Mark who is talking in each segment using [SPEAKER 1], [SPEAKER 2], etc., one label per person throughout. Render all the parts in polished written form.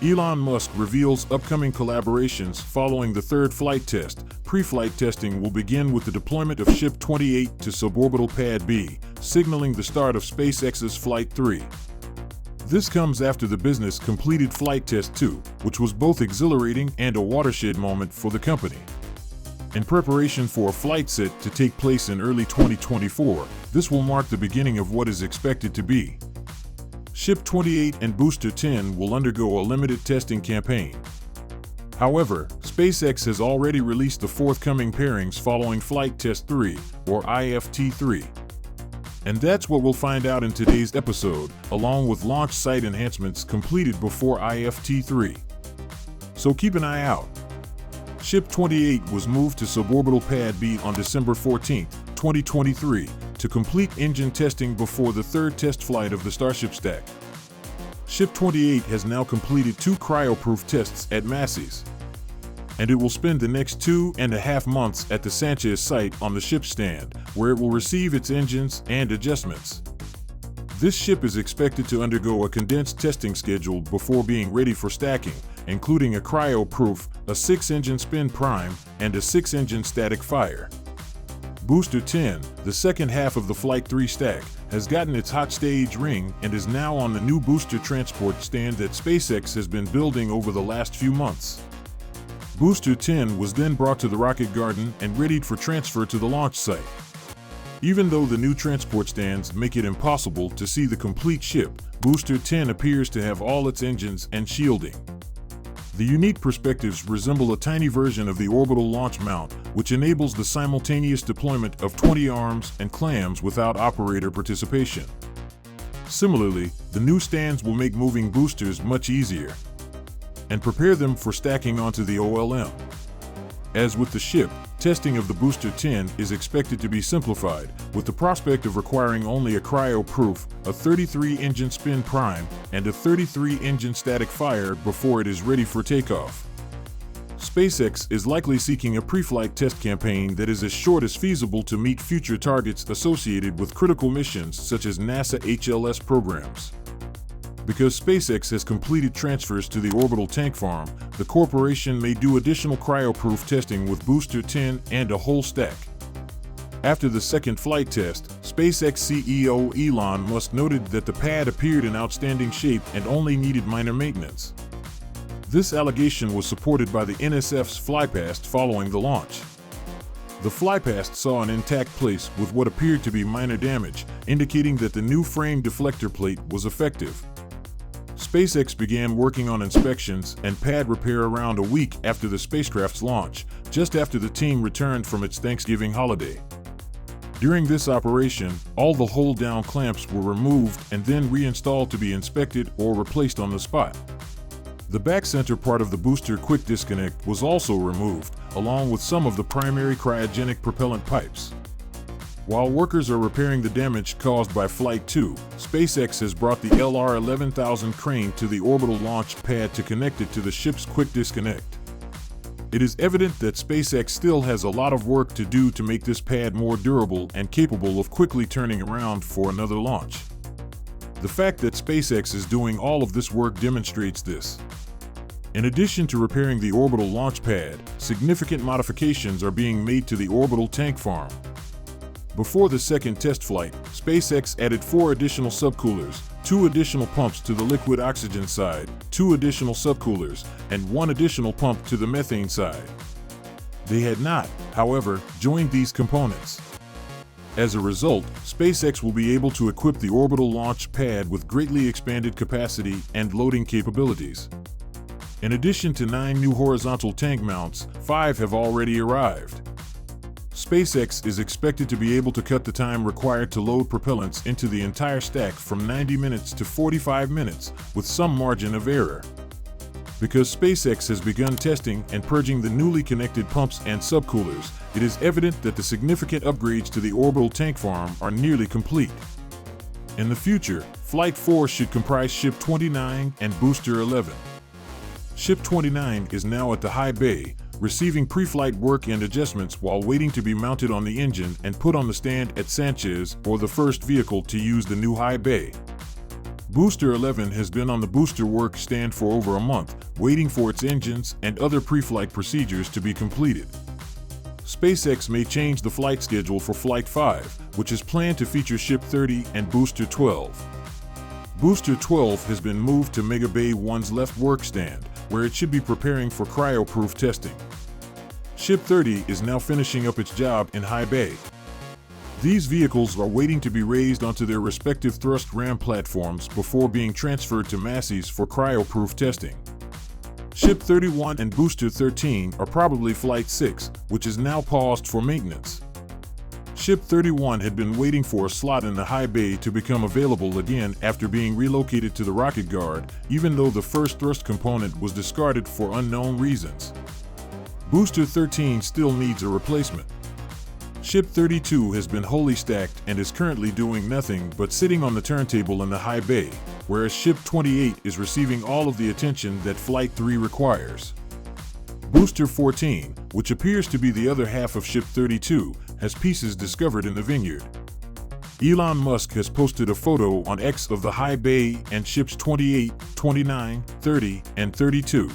[SPEAKER 1] Elon Musk reveals upcoming collaborations following the third flight test. Pre-flight testing will begin with the deployment of Ship 28 to suborbital Pad B, signaling the start of SpaceX's Flight 3. This comes after the business completed Flight Test 2, which was both exhilarating and a watershed moment for the company. In preparation for a flight set to take place in early 2024, this will mark the beginning of what is expected to be. Ship 28 and Booster 10 will undergo a limited testing campaign. However, SpaceX has already released the forthcoming pairings following Flight Test 3, or IFT3. And that's what we'll find out in today's episode, along with launch site enhancements completed before IFT3. So keep an eye out. Ship 28 was moved to suborbital Pad B on December 14, 2023, to complete engine testing before the third test flight of the Starship stack. Ship 28 has now completed 2 cryoproof tests at Massey's, and it will spend the next 2.5 months at the Sanchez site on the ship stand, where it will receive its engines and adjustments. This ship is expected to undergo a condensed testing schedule before being ready for stacking, including a cryoproof, a 6-engine spin prime, and a 6-engine static fire. Booster 10, the second half of the Flight 3 stack, has gotten its hot stage ring and is now on the new booster transport stand that SpaceX has been building over the last few months. Booster 10 was then brought to the rocket garden and readied for transfer to the launch site. Even though the new transport stands make it impossible to see the complete ship, Booster 10 appears to have all its engines and shielding. The unique perspectives resemble a tiny version of the orbital launch mount, which enables the simultaneous deployment of 20 arms and clams without operator participation. Similarly, the new stands will make moving boosters much easier and prepare them for stacking onto the OLM. As with the ship, testing of the Booster 10 is expected to be simplified, with the prospect of requiring only a cryoproof, a 33-engine spin prime, and a 33-engine static fire before it is ready for takeoff. SpaceX is likely seeking a pre-flight test campaign that is as short as feasible to meet future targets associated with critical missions such as NASA HLS programs. Because SpaceX has completed transfers to the orbital tank farm, the corporation may do additional cryoproof testing with Booster 10 and a whole stack. After the second flight test, SpaceX CEO Elon Musk noted that the pad appeared in outstanding shape and only needed minor maintenance. This allegation was supported by the NSF's flypast following the launch. The flypast saw an intact place with what appeared to be minor damage, indicating that the new frame deflector plate was effective. SpaceX began working on inspections and pad repair around a week after the spacecraft's launch, just after the team returned from its Thanksgiving holiday. During this operation, all the hold-down clamps were removed and then reinstalled to be inspected or replaced on the spot. The back center part of the booster quick disconnect was also removed, along with some of the primary cryogenic propellant pipes. While workers are repairing the damage caused by Flight 2, SpaceX has brought the LR-11000 crane to the orbital launch pad to connect it to the ship's quick disconnect. It is evident that SpaceX still has a lot of work to do to make this pad more durable and capable of quickly turning around for another launch. The fact that SpaceX is doing all of this work demonstrates this. In addition to repairing the orbital launch pad, significant modifications are being made to the orbital tank farm. Before the second test flight, SpaceX added 4 additional subcoolers, 2 additional pumps to the liquid oxygen side, 2 additional subcoolers, and 1 additional pump to the methane side. They had not, however, joined these components. As a result, SpaceX will be able to equip the orbital launch pad with greatly expanded capacity and loading capabilities. In addition to 9 new horizontal tank mounts, 5 have already arrived. SpaceX is expected to be able to cut the time required to load propellants into the entire stack from 90 minutes to 45 minutes, with some margin of error. Because SpaceX has begun testing and purging the newly connected pumps and subcoolers, it is evident that the significant upgrades to the orbital tank farm are nearly complete. In the future, Flight 4 should comprise Ship 29 and Booster 11. Ship 29 is now at the high bay, receiving pre-flight work and adjustments while waiting to be mounted on the engine and put on the stand at Sanchez, or the first vehicle to use the new high bay. Booster 11 has been on the booster work stand for over a month, waiting for its engines and other pre-flight procedures to be completed. SpaceX may change the flight schedule for Flight 5, which is planned to feature Ship 30 and Booster 12. Booster 12 has been moved to Mega Bay 1's left work stand, where it should be preparing for cryo-proof testing. Ship 30 is now finishing up its job in High Bay. These vehicles are waiting to be raised onto their respective thrust ram platforms before being transferred to Massey's for cryo-proof testing. Ship 31 and Booster 13 are probably Flight 6, which is now paused for maintenance. Ship 31 had been waiting for a slot in the High Bay to become available again after being relocated to the rocket guard, even though the first thrust component was discarded for unknown reasons. Booster 13 still needs a replacement. Ship 32 has been wholly stacked and is currently doing nothing but sitting on the turntable in the High Bay, whereas Ship 28 is receiving all of the attention that Flight 3 requires. Booster 14, which appears to be the other half of Ship 32, has pieces discovered in the vineyard. Elon Musk has posted a photo on X of the High Bay and ships 28, 29, 30, and 32.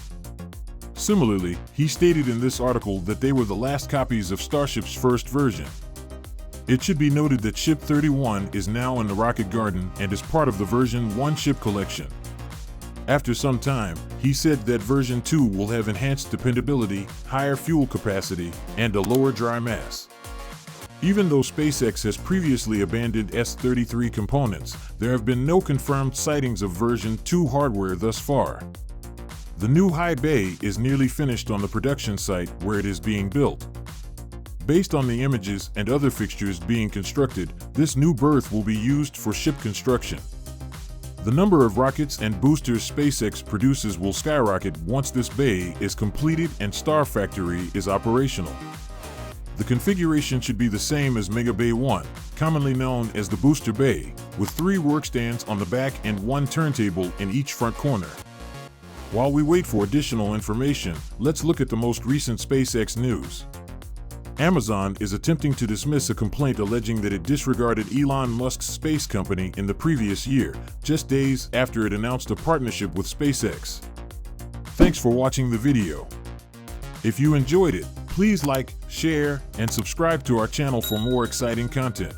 [SPEAKER 1] Similarly, he stated in this article that they were the last copies of Starship's first version. It should be noted that Ship 31 is now in the Rocket Garden and is part of the version 1 ship collection. After some time, he said that version 2 will have enhanced dependability, higher fuel capacity, and a lower dry mass. Even though SpaceX has previously abandoned S-33 components, there have been no confirmed sightings of version 2 hardware thus far. The new High Bay is nearly finished on the production site where it is being built. Based on the images and other fixtures being constructed, this new berth will be used for ship construction. The number of rockets and boosters SpaceX produces will skyrocket once this bay is completed and Star Factory is operational. The configuration should be the same as Mega Bay 1, commonly known as the Booster Bay, with 3 workstands on the back and 1 turntable in each front corner. While we wait for additional information, let's look at the most recent SpaceX news. Amazon is attempting to dismiss a complaint alleging that it disregarded Elon Musk's space company in the previous year, just days after it announced a partnership with SpaceX. Thanks for watching the video. If you enjoyed it, please like, share, and subscribe to our channel for more exciting content.